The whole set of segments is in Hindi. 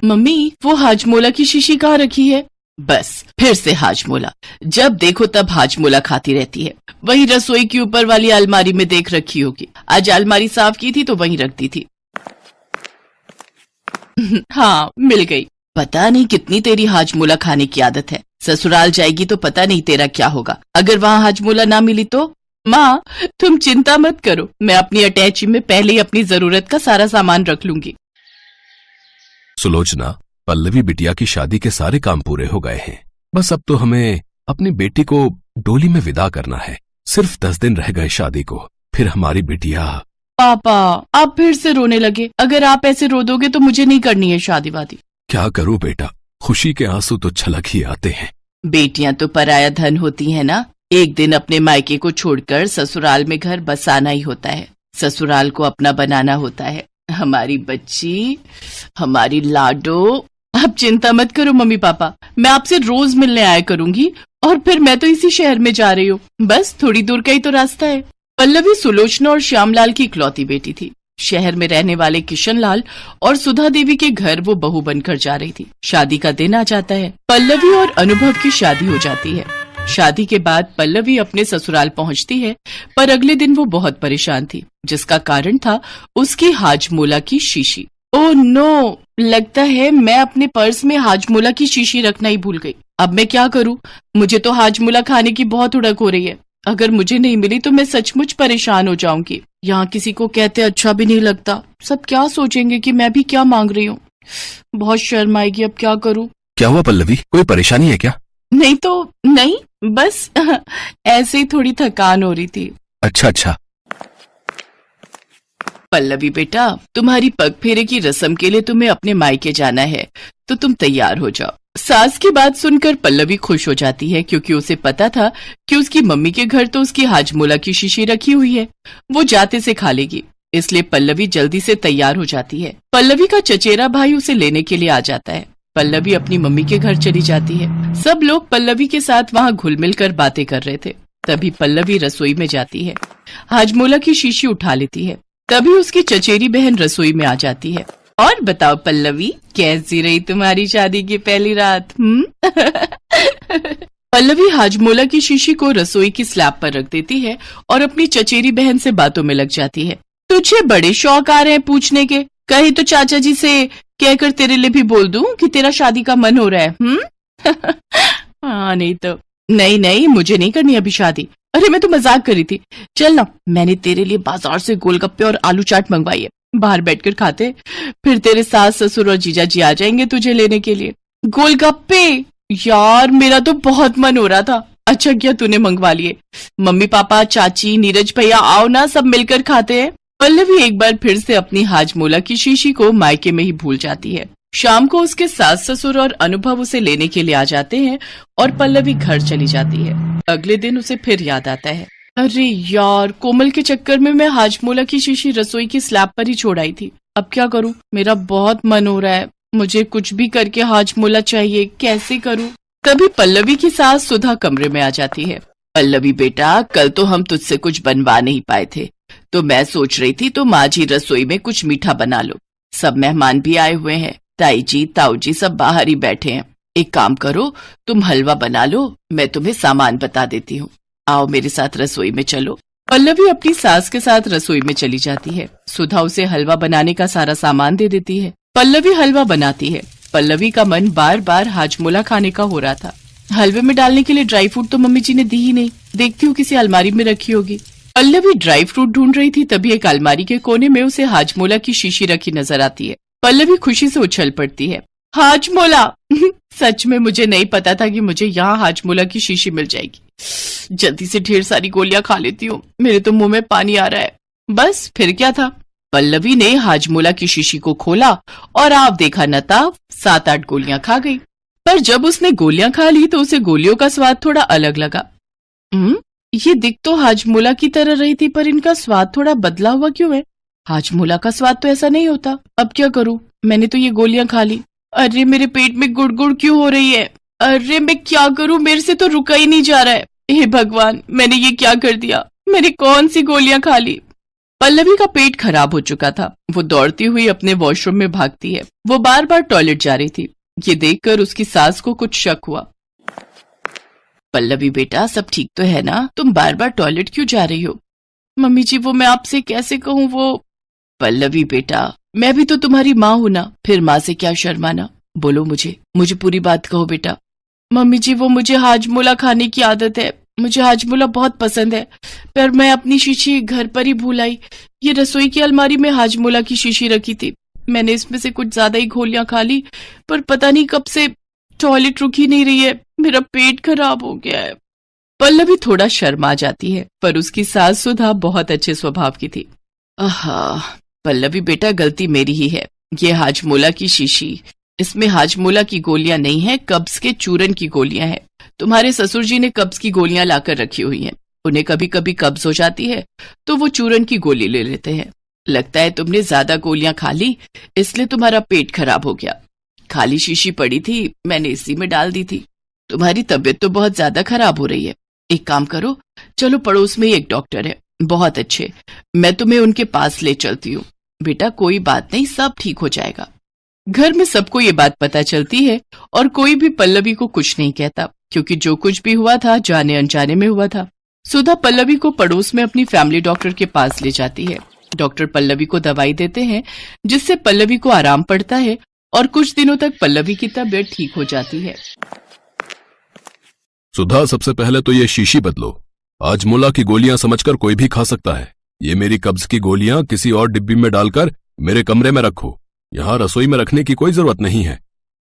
मम्मी वो हाजमोला की शीशी कहाँ रखी है? बस फिर से हाजमोला, जब देखो तब हाजमोला खाती रहती है। वही रसोई की ऊपर वाली अलमारी में देख रखी होगी। आज अलमारी साफ की थी तो वहीं रख दी थी। हाँ मिल गई। पता नहीं कितनी तेरी हाजमोला खाने की आदत है। ससुराल जाएगी तो पता नहीं तेरा क्या होगा। अगर वहाँ हाजमोला ना मिली तो? माँ तुम चिंता मत करो, मैं अपनी अटैची में पहले ही अपनी जरूरत का सारा सामान रख लूंगी। सुलोचना, पल्लवी बिटिया की शादी के सारे काम पूरे हो गए हैं। बस अब तो हमें अपनी बेटी को डोली में विदा करना है। सिर्फ 10 दिन रह गए शादी को, फिर हमारी बिटिया। पापा आप फिर से रोने लगे। अगर आप ऐसे रो दोगे तो मुझे नहीं करनी है शादी वादी। क्या करूं बेटा, खुशी के आंसू तो छलक ही आते हैं। बेटियां तो पराया धन होती है ना। एक दिन अपने मायके को छोड़कर ससुराल में घर बसाना ही होता है, ससुराल को अपना बनाना होता है। हमारी बच्ची, हमारी लाडो। आप चिंता मत करो मम्मी पापा, मैं आपसे रोज मिलने आया करूंगी। और फिर मैं तो इसी शहर में जा रही हूँ, बस थोड़ी दूर का ही तो रास्ता है। पल्लवी सुलोचना और श्यामलाल की इकलौती बेटी थी। शहर में रहने वाले किशनलाल और सुधा देवी के घर वो बहू बनकर जा रही थी। शादी का दिन आ जाता है। पल्लवी और अनुभव की शादी हो जाती है। शादी के बाद पल्लवी अपने ससुराल पहुंचती है, पर अगले दिन वो बहुत परेशान थी, जिसका कारण था उसकी हाजमोला की शीशी। ओह नो, लगता है मैं अपने पर्स में हाजमोला की शीशी रखना ही भूल गई। अब मैं क्या करूं? मुझे तो हाजमोला खाने की बहुत उड़क हो रही है। अगर मुझे नहीं मिली तो मैं सचमुच परेशान हो जाऊंगी। यहाँ किसी को कहते अच्छा भी नहीं लगता। सब क्या सोचेंगे कि मैं भी क्या मांग रही हूँ। बहुत शर्म आएगी। अब क्या करूँ? क्या हुआ पल्लवी, कोई परेशानी है क्या? नहीं तो नहीं, बस ऐसे ही थोड़ी थकान हो रही थी। अच्छा। पल्लवी बेटा, तुम्हारी पग फेरे की रस्म के लिए तुम्हें अपने मायके जाना है, तो तुम तैयार हो जाओ। सास की बात सुनकर पल्लवी खुश हो जाती है, क्योंकि उसे पता था कि उसकी मम्मी के घर तो उसकी हाजमोला की शीशी रखी हुई है, वो जाते से खा लेगी। इसलिए पल्लवी जल्दी से तैयार हो जाती है। पल्लवी का चचेरा भाई उसे लेने के लिए आ जाता है। पल्लवी अपनी मम्मी के घर चली जाती है। सब लोग पल्लवी के साथ वहाँ घुल मिल कर बातें कर रहे थे। तभी पल्लवी रसोई में जाती है, हाजमोला की शीशी उठा लेती है। तभी उसकी चचेरी बहन रसोई में आ जाती है। और बताओ पल्लवी, कैसी रही तुम्हारी शादी की पहली रात? पल्लवी हाजमोला की शीशी को रसोई की स्लैब पर रख देती है और अपनी चचेरी बहन से बातों में लग जाती है। तुझे बड़े शौक आ रहे हैं पूछने के, कहीं तो चाचा जी से कहकर तेरे लिए भी बोल दूं कि तेरा शादी का मन हो रहा है। हाँ नहीं तो। नहीं, मुझे नहीं करनी अभी शादी। अरे मैं तो मजाक कर रही थी। चल ना, मैंने तेरे लिए बाजार से गोलगप्पे और आलू चाट मंगवाई है, बाहर बैठकर खाते। फिर तेरे सास ससुर और जीजा जी आ जाएंगे तुझे लेने के लिए। गोलगप्पे? यार मेरा तो बहुत मन हो रहा था। अच्छा किया तूने मंगवा लिए। मम्मी पापा, चाची, नीरज भैया आओ ना, सब मिलकर खाते हैं। पल्लवी एक बार फिर से अपनी हाजमोला की शीशी को मायके में ही भूल जाती है। शाम को उसके सास ससुर और अनुभव उसे लेने के लिए आ जाते हैं और पल्लवी घर चली जाती है। अगले दिन उसे फिर याद आता है, अरे यार, कोमल के चक्कर में मैं हाजमोला की शीशी रसोई की स्लैब पर ही छोड़ आई थी। अब क्या करूं? मेरा बहुत मन हो रहा है, मुझे कुछ भी करके हाजमोला चाहिए, कैसे करूं? तभी पल्लवी की सास सुधा कमरे में आ जाती है। पल्लवी बेटा, कल तो हम तुझसे कुछ बनवा नहीं पाए थे, तो मैं सोच रही थी तुम आज ही रसोई में कुछ मीठा बना लो। सब मेहमान भी आए हुए हैं, ताई जी, ताऊ जी सब बाहर ही बैठे हैं। एक काम करो, तुम हलवा बना लो, मैं तुम्हें सामान बता देती हूँ। आओ मेरे साथ रसोई में चलो। पल्लवी अपनी सास के साथ रसोई में चली जाती है। सुधा उसे हलवा बनाने का सारा सामान दे देती है। पल्लवी हलवा बनाती है। पल्लवी का मन बार बार हाजमोला खाने का हो रहा था। हलवे में डालने के लिए ड्राई फ्रूट तो मम्मी जी ने दी ही नहीं, देखती हूँ किसी अलमारी में रखी होगी। पल्लवी ड्राई फ्रूट ढूंढ रही थी, तभी एक अलमारी के कोने में उसे हाजमोला की शीशी रखी नजर आती है। पल्लवी खुशी से उछल पड़ती है। हाजमोला! सच में मुझे नहीं पता था कि मुझे यहाँ हाजमोला की शीशी मिल जाएगी। जल्दी से ढेर सारी गोलियां खा लेती हूँ, मेरे तो मुंह में पानी आ रहा है। बस फिर क्या था, पल्लवी ने हाजमोला की शीशी को खोला और आप देखा न था 7-8 गोलियां खा गई। पर जब उसने गोलियां खा ली तो उसे गोलियों का स्वाद थोड़ा अलग लगा। ये दिख तो हाजमोला की तरह रही थी, पर इनका स्वाद थोड़ा बदला हुआ क्यों है? हाजमोला का स्वाद तो ऐसा नहीं होता। अब क्या करूं? मैंने तो ये गोलियां खा ली। अरे मेरे पेट में गुड़गुड़ क्यों हो रही है? अरे मैं क्या करूं, मेरे से तो रुका ही नहीं जा रहा है। हे भगवान, मैंने ये क्या कर दिया? मैंने कौन सी गोलियां खा ली? पल्लवी का पेट खराब हो चुका था। वो दौड़ती हुई अपने वॉशरूम में भागती है। वो बार बार टॉयलेट जा रही थी। ये देखकर उसकी सास को कुछ शक हुआ। पल्लवी बेटा, सब ठीक तो है ना? तुम बार बार टॉयलेट क्यों जा रही हो? मम्मी जी, वो मैं आपसे कैसे कहूँ वो। पल्लवी बेटा, मैं भी तो तुम्हारी माँ हूं ना, फिर माँ से क्या शर्माना। बोलो मुझे पूरी बात कहो बेटा। मम्मी जी, वो मुझे हाजमोला खाने की आदत है। मुझे हाजमोला बहुत पसंद है, पर मैं अपनी शीशी घर पर ही भूल आई। ये रसोई की अलमारी में हाजमोला की शीशी रखी थी। मैंने इसमें से कुछ ज्यादा ही गोलियां खा ली, पर पता नहीं कब से टॉयलेट रुक ही नहीं रही है। मेरा पेट खराब हो गया है। पल्लवी थोड़ा शर्मा जाती है, पर उसकी सास सुधा बहुत अच्छे स्वभाव की थी। आहा, पल्लवी बेटा, गलती मेरी ही है। ये हाजमोला की शीशी, इसमें हाजमोला की गोलियां नहीं है, कब्ज के चूरन की गोलियां हैं। तुम्हारे ससुर जी ने कब्ज की गोलियां लाकर रखी हुई हैं। उन्हें कभी कभी कब्ज हो जाती है तो वो चूरन की गोली ले लेते हैं। लगता है तुमने ज्यादा गोलियां खा ली, इसलिए तुम्हारा पेट खराब हो गया। खाली शीशी पड़ी थी, मैंने इसी में डाल दी थी। तुम्हारी तबीयत तो बहुत ज्यादा खराब हो रही है। एक काम करो, चलो पड़ोस में ही एक डॉक्टर है, बहुत अच्छे, मैं तुम्हें उनके पास ले चलती हूँ। बेटा कोई बात नहीं, सब ठीक हो जाएगा। घर में सबको ये बात पता चलती है और कोई भी पल्लवी को कुछ नहीं कहता, क्योंकि जो कुछ भी हुआ था जाने अनजाने में हुआ था। सुधा पल्लवी को पड़ोस में अपनी फैमिली डॉक्टर के पास ले जाती है। डॉक्टर पल्लवी को दवाई देते हैं, जिससे पल्लवी को आराम पड़ता है और कुछ दिनों तक पल्लवी की तबीयत ठीक हो जाती है। सुधा, सबसे पहले तो ये शीशी बदलो। हाजमोला की गोलियां समझकर कोई भी खा सकता है। ये मेरी कब्ज की गोलियां किसी और डिब्बी में डालकर मेरे कमरे में रखो। यहाँ रसोई में रखने की कोई जरूरत नहीं है।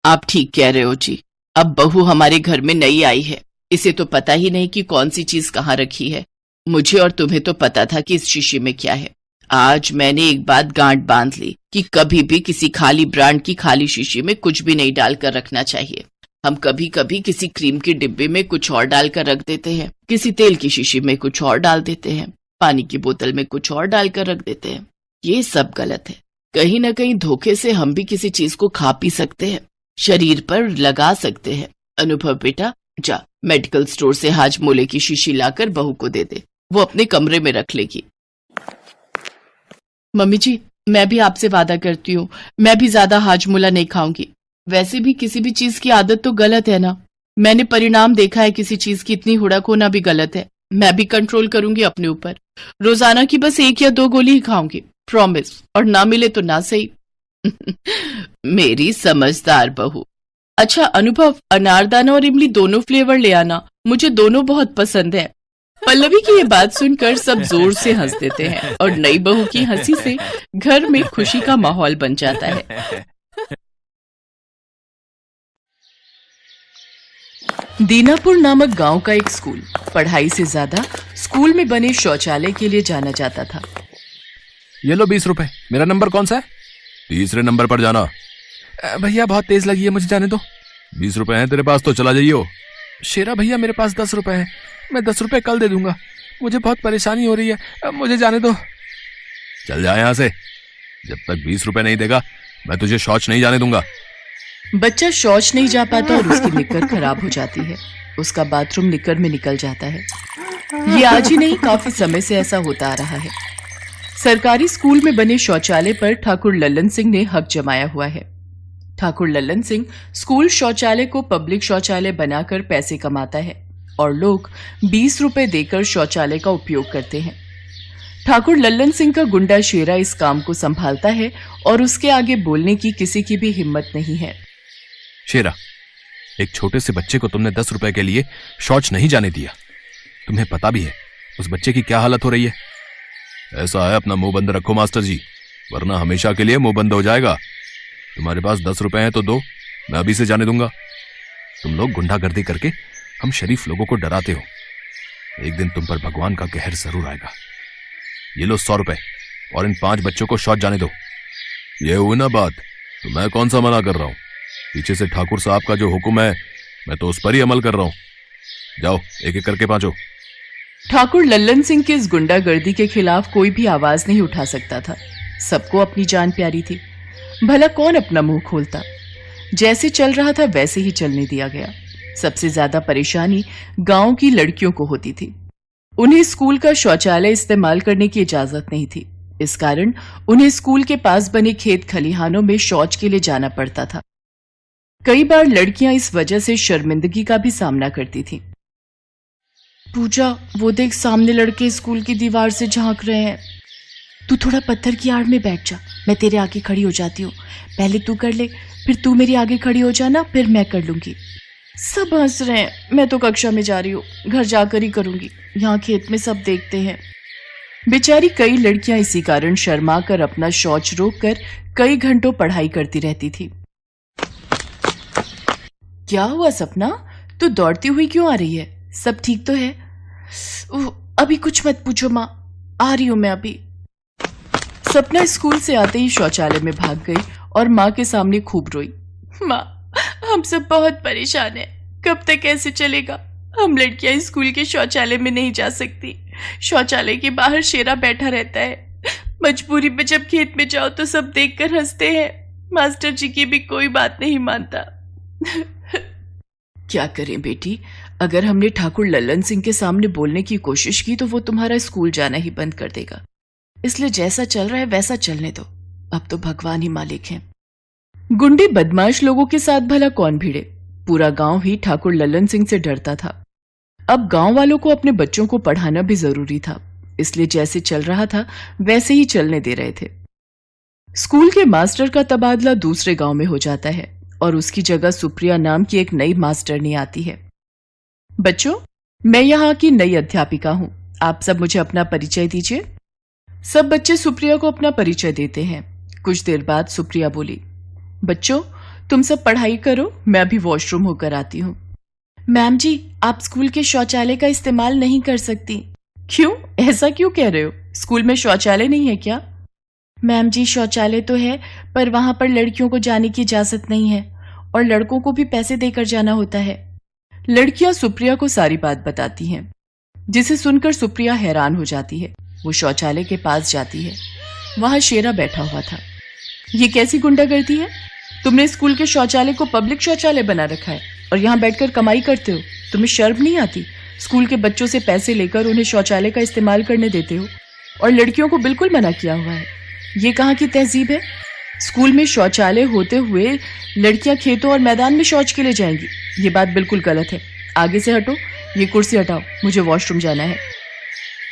आप ठीक कह रहे हो जी। अब बहू हमारे घर में नई आई है, इसे तो पता ही नहीं कि कौन सी चीज कहाँ रखी है। मुझे और तुम्हें तो पता था कि इस शीशी में क्या है। आज मैंने एक बात गांठ बांध ली कि कभी भी किसी खाली ब्रांड की खाली शीशी में कुछ भी नहीं डालकर रखना चाहिए। हम कभी कभी किसी क्रीम की डिब्बे में कुछ और डालकर रख देते हैं, किसी तेल की शीशी में कुछ और डाल देते हैं, पानी की बोतल में कुछ और डालकर रख देते हैं। ये सब गलत है। कहीं ना कहीं धोखे से हम भी किसी चीज को खा पी सकते हैं, शरीर पर लगा सकते हैं। अनुभव बेटा, जा मेडिकल स्टोर से हाजमोले की शीशी लाकर बहू को दे दे, वो अपने कमरे में रख लेगी। मम्मी जी, मैं भी आपसे वादा करती हूँ, मैं भी ज्यादा हाजमोला नहीं खाऊंगी। वैसे भी किसी भी चीज की आदत तो गलत है ना। मैंने परिणाम देखा है, किसी चीज की इतनी हुड़क होना भी गलत है। मैं भी कंट्रोल करूंगी अपने ऊपर। रोजाना की बस 1 या 2 गोली ही खाऊंगी, प्रॉमिस। और ना मिले तो ना सही। मेरी समझदार बहू। अच्छा अनुभव, अनारदाना और इमली दोनों फ्लेवर ले आना, मुझे दोनों बहुत पसंद है। पल्लवी की ये बात सुनकर सब जोर से हंस देते हैं और नई बहू की हंसी से घर में खुशी का माहौल बन जाता है। दीनापुर नामक गांव का एक स्कूल पढ़ाई से ज्यादा स्कूल में बने शौचालय के लिए जाना जाता था। ये लो 20 रुपए। मेरा नंबर कौन सा है? तीसरे नंबर पर जाना। भैया बहुत तेज लगी है, मुझे जाने दो। 20 रुपए हैं तेरे पास तो चला जाइयो। शेरा भैया, मेरे पास 10 रुपए हैं, मैं 10 रुपए कल दे दूंगा, मुझे बहुत परेशानी हो रही है, मुझे जाने दो। चल जा यहाँ से, जब तक 20 रुपए नहीं देगा मैं तुझे शौच नहीं जाने दूंगा। बच्चा शौच नहीं जा पाता और उसकी निक्कर खराब हो जाती है। उसका बाथरूम निक्कर में निकल जाता है। ये आज ही नहीं, काफी समय से ऐसा होता आ रहा है। सरकारी स्कूल में बने शौचालय पर ठाकुर लल्लन सिंह ने हक जमाया हुआ है। ठाकुर लल्लन सिंह स्कूल शौचालय को पब्लिक शौचालय बनाकर पैसे कमाता है और लोग 20 रुपए देकर शौचालय का उपयोग करते हैं। ठाकुर लल्लन सिंह का गुंडा शेरा इस काम को संभालता है और उसके आगे बोलने की किसी की भी हिम्मत नहीं है। शेरा, एक छोटे से बच्चे को तुमने 10 रुपए के लिए शौच नहीं जाने दिया। तुम्हें पता भी है उस बच्चे की क्या हालत हो रही है। ऐसा है, अपना मुंह बंद रखो मास्टर जी, वरना हमेशा के लिए मुंह बंद हो जाएगा। तुम्हारे पास 10 रुपए हैं तो दो, मैं अभी से जाने दूंगा। तुम लोग गुंडागर्दी करके हम शरीफ लोगों को डराते हो, एक दिन तुम पर भगवान का कहर जरूर आएगा। ये लो 100 रुपए और इन 5 बच्चों को शौच जाने दो। ये हुई ना बात, तो मैं कौन सा मना कर रहा हूं। पीछे से ठाकुर साहब का जो हुक्म है मैं तो उस पर ही अमल कर रहा हूं। जाओ एक एक करके पांचो। ठाकुर लल्लन सिंह की इस गुंडागर्दी के खिलाफ कोई भी आवाज नहीं उठा सकता था। सबको अपनी जान प्यारी थी, भला कौन अपना मुंह खोलता। जैसे चल रहा था वैसे ही चलने दिया गया। सबसे ज्यादा परेशानी गांव की लड़कियों को होती थी। उन्हें स्कूल का शौचालय इस्तेमाल करने की इजाजत नहीं थी। इस कारण उन्हें स्कूल के पास बने खेत खलिहानों में शौच के लिए जाना पड़ता था। कई बार लड़कियां इस वजह से शर्मिंदगी का भी सामना करती थीं। पूजा, वो देख सामने लड़के स्कूल की दीवार से झांक रहे हैं। तू थोड़ा पत्थर की आड़ में बैठ जा, मैं तेरे आगे खड़ी हो जाती हूँ। पहले तू कर ले, फिर तू मेरे आगे खड़ी हो जाना, फिर मैं कर लूंगी। सब हंस रहे हैं, मैं तो कक्षा में जा रही हूँ, घर जाकर ही करूंगी, यहाँ खेत में सब देखते हैं। बेचारी कई लड़कियां इसी कारण शर्मा कर अपना शौच रोककर कई घंटों पढ़ाई करती रहती थी। क्या हुआ सपना, तू दौड़ती हुई क्यों आ रही है? सब ठीक तो है? अभी कुछ मत पूछो माँ, आ रही हूं मैं अभी। सपना स्कूल से आते ही शौचालय में भाग गई और माँ के सामने खूब रोई। माँ, हम सब बहुत परेशान हैं, कब तक ऐसे चलेगा? हम लड़कियां स्कूल के शौचालय में नहीं जा सकती, शौचालय के बाहर शेरा बैठा रहता है। मजबूरी में जब खेत में जाओ तो सब देखकर हंसते हैं, मास्टर जी की भी कोई बात नहीं मानता। क्या करें बेटी, अगर हमने ठाकुर लल्लन सिंह के सामने बोलने की कोशिश की तो वो तुम्हारा स्कूल जाना ही बंद कर देगा। इसलिए जैसा चल रहा है वैसा चलने दो, अब तो भगवान ही मालिक हैं। गुंडे बदमाश लोगों के साथ भला कौन भिड़े? पूरा गांव ही ठाकुर लल्लन सिंह से डरता था। अब गांव वालों को अपने बच्चों को पढ़ाना भी जरूरी था, इसलिए जैसे चल रहा था वैसे ही चलने दे रहे थे। स्कूल के मास्टर का तबादला दूसरे गांव में हो जाता है और उसकी जगह सुप्रिया नाम की एक नई मास्टरनी आती है। बच्चों, मैं यहाँ की नई अध्यापिका हूँ, आप सब मुझे अपना परिचय दीजिए। सब बच्चे सुप्रिया को अपना परिचय देते हैं। कुछ देर बाद सुप्रिया बोली, बच्चों तुम सब पढ़ाई करो, मैं अभी वॉशरूम होकर आती हूँ। मैम जी, आप स्कूल के शौचालय का इस्तेमाल नहीं कर सकती। क्यों, ऐसा क्यों कह रहे हो? स्कूल में शौचालय नहीं है क्या? मैम जी, शौचालय तो है, पर वहां पर लड़कियों को जाने की इजाजत नहीं है और लड़कों को भी पैसे देकर जाना होता है। लड़कियां सुप्रिया को सारी बात बताती हैं, जिसे सुनकर सुप्रिया हैरान हो जाती है। वो शौचालय के पास जाती है, वहां शेरा बैठा हुआ था। ये कैसी गुंडागर्दी है? तुमने स्कूल के शौचालय को पब्लिक शौचालय बना रखा है और यहाँ बैठकर कमाई करते हो, तुम्हें शर्म नहीं आती? स्कूल के बच्चों से पैसे लेकर उन्हें शौचालय का इस्तेमाल करने देते हो और लड़कियों को बिल्कुल मना किया हुआ है। ये कहाँ की तहजीब है? स्कूल में शौचालय होते हुए लड़कियां खेतों और मैदान में शौच के लिए जाएंगी, ये बात बिल्कुल गलत है। आगे से हटो, ये कुर्सी हटाओ, मुझे वॉशरूम जाना है।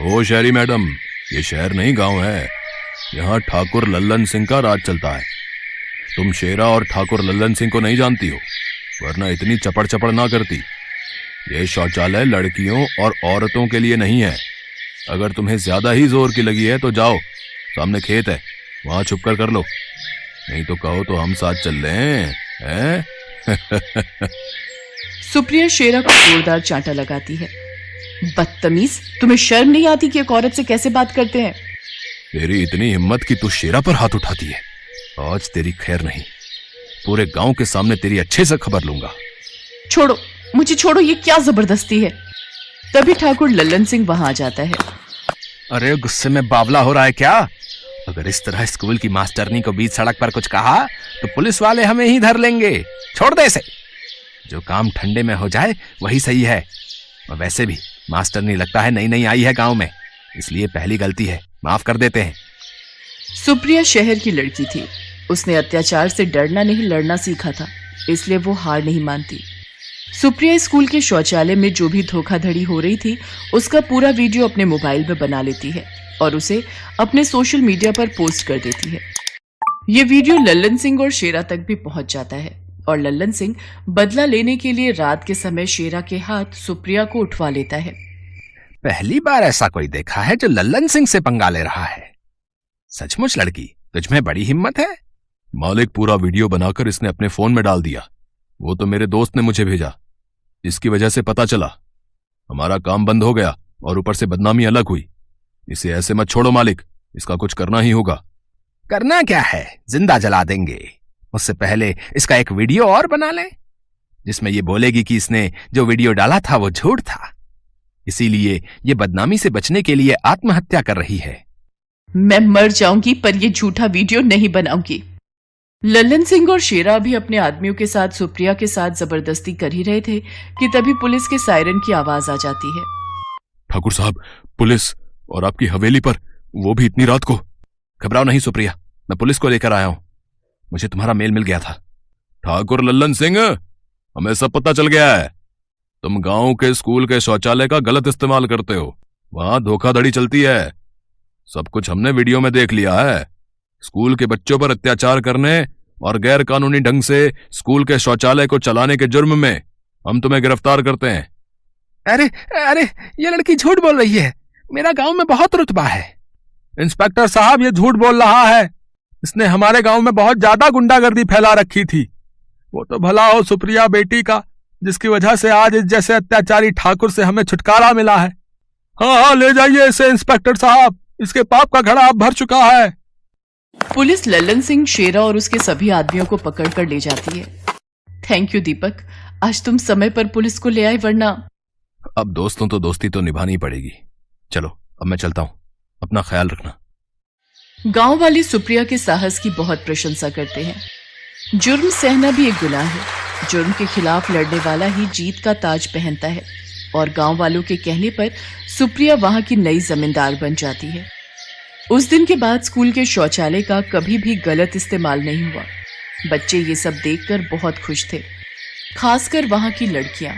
ओ शहरी मैडम, ये शहर नहीं गांव है, यहाँ ठाकुर लल्लन सिंह का राज चलता है। तुम शेरा और ठाकुर लल्लन सिंह को नहीं जानती हो, वरना इतनी चपड़ चपड़ ना करती। ये शौचालय लड़कियों और औरतों के लिए नहीं है। अगर तुम्हें ज्यादा ही जोर की लगी है तो जाओ, सामने खेत है, वहां छुपकर कर लो, नहीं तो कहो तो हम साथ चल लें, हैं? सुप्रिया शेरा को जोरदार चांटा लगाती है। बदतमीज, तुम्हें शर्म नहीं आती कि एक औरत से कैसे बात करते हैं? तेरी इतनी हिम्मत कि तू शेरा पर हाथ उठाती है, आज तेरी खैर नहीं। पूरे गांव के सामने तेरी अच्छे से खबर लूंगा। छोड़ो, मुझे छोड़ो, ये क्या जबरदस्ती है? तभी ठाकुर लल्लन सिंह वहां आ जाता है। अरे गुस्से में बावला हो रहा है क्या? अगर इस तरह स्कूल की मास्टरनी को बीच सड़क पर कुछ कहा तो पुलिस वाले हमें ही धर लेंगे। छोड़ दे इसे, जो काम ठंडे में हो जाए वही सही है। और वैसे भी मास्टरनी लगता है नई नई आई है गांव में, इसलिए पहली गलती है, माफ कर देते हैं। सुप्रिया शहर की लड़की थी, उसने अत्याचार से डरना नहीं लड़ना सीखा था, इसलिए वो हार नहीं मानती। सुप्रिया स्कूल के शौचालय में जो भी धोखाधड़ी हो रही थी उसका पूरा वीडियो अपने मोबाइल में बना लेती है और उसे अपने सोशल मीडिया पर पोस्ट कर देती है। ये वीडियो लल्लन सिंह और शेरा तक भी पहुंच जाता है और लल्लन सिंह बदला लेने के लिए रात के समय शेरा के हाथ सुप्रिया को उठवा लेता है। पहली बार ऐसा कोई देखा है जो लल्लन सिंह से पंगा ले रहा है। सचमुच लड़की, तुझमें बड़ी हिम्मत है। मालिक, पूरा वीडियो बनाकर इसने अपने फोन में डाल दिया। वो तो मेरे दोस्त ने मुझे भेजा, इसकी वजह से पता चला। हमारा काम बंद हो गया और ऊपर से बदनामी अलग हुई। इसे ऐसे मत छोड़ो मालिक, इसका कुछ करना ही होगा। करना क्या है, जिंदा जला देंगे। उससे पहले इसका एक वीडियो और बना लें जिसमें ये बोलेगी कि इसने जो वीडियो डाला था वो झूठ था, इसीलिए ये बदनामी से बचने के लिए आत्महत्या कर रही है। मैं मर जाऊंगी पर ये झूठा वीडियो नहीं बनाऊंगी। लल्लन सिंह और शेरा भी अपने आदमियों के साथ सुप्रिया के साथ जबरदस्ती कर ही रहे थे कि तभी पुलिस के सायरन की आवाज आ जाती है। ठाकुर साहब, पुलिस और आपकी हवेली पर, वो भी इतनी रात को। घबराओ नहीं सुप्रिया, मैं पुलिस को लेकर आया हूं। मुझे तुम्हारा मेल मिल गया था। ठाकुर लल्लन सिंह, हमें सब पता चल गया है। तुम गांव के स्कूल के शौचालय का गलत इस्तेमाल करते हो, वहां धोखाधड़ी चलती है। सब कुछ हमने वीडियो में देख लिया है। स्कूल के बच्चों पर अत्याचार करने और गैर कानूनी ढंग से स्कूल के शौचालय को चलाने के जुर्म में हम तुम्हें गिरफ्तार करते हैं। अरे अरे, ये लड़की झूठ बोल रही है। मेरा गांव में बहुत रुतबा है। इंस्पेक्टर साहब, ये झूठ बोल रहा है। इसने हमारे गांव में बहुत ज्यादा गुंडागर्दी फैला रखी थी। वो तो भला हो सुप्रिया बेटी का, जिसकी वजह से आज इस जैसे अत्याचारी ठाकुर से हमें छुटकारा मिला है। हाँ, ले जाइए इसे इंस्पेक्टर साहब, इसके पाप का घड़ा अब भर चुका है। पुलिस लल्लन सिंह, शेरा और उसके सभी आदमियों को पकड़कर ले जाती है। थैंक यू दीपक, आज तुम समय पर पुलिस को ले आए, वरना। अब दोस्तों तो दोस्ती तो निभानी पड़ेगी। चलो अब मैं चलता हूं, अपना ख्याल रखना। गांव वाले सुप्रिया के साहस की बहुत प्रशंसा करते हैं। जुर्म सहना भी एक गुनाह है। जुर्म के खिलाफ लड़ने वाला ही जीत का ताज पहनता है, और गांव वालों के कहने पर सुप्रिया वहां की नई जमींदार बन जाती है। उस दिन के बाद स्कूल के शौचालय का कभी भी गलत इस्तेमाल नहीं हुआ। बच्चे ये सब देखकर बहुत खुश थे, खासकर वहां की लड़कियां।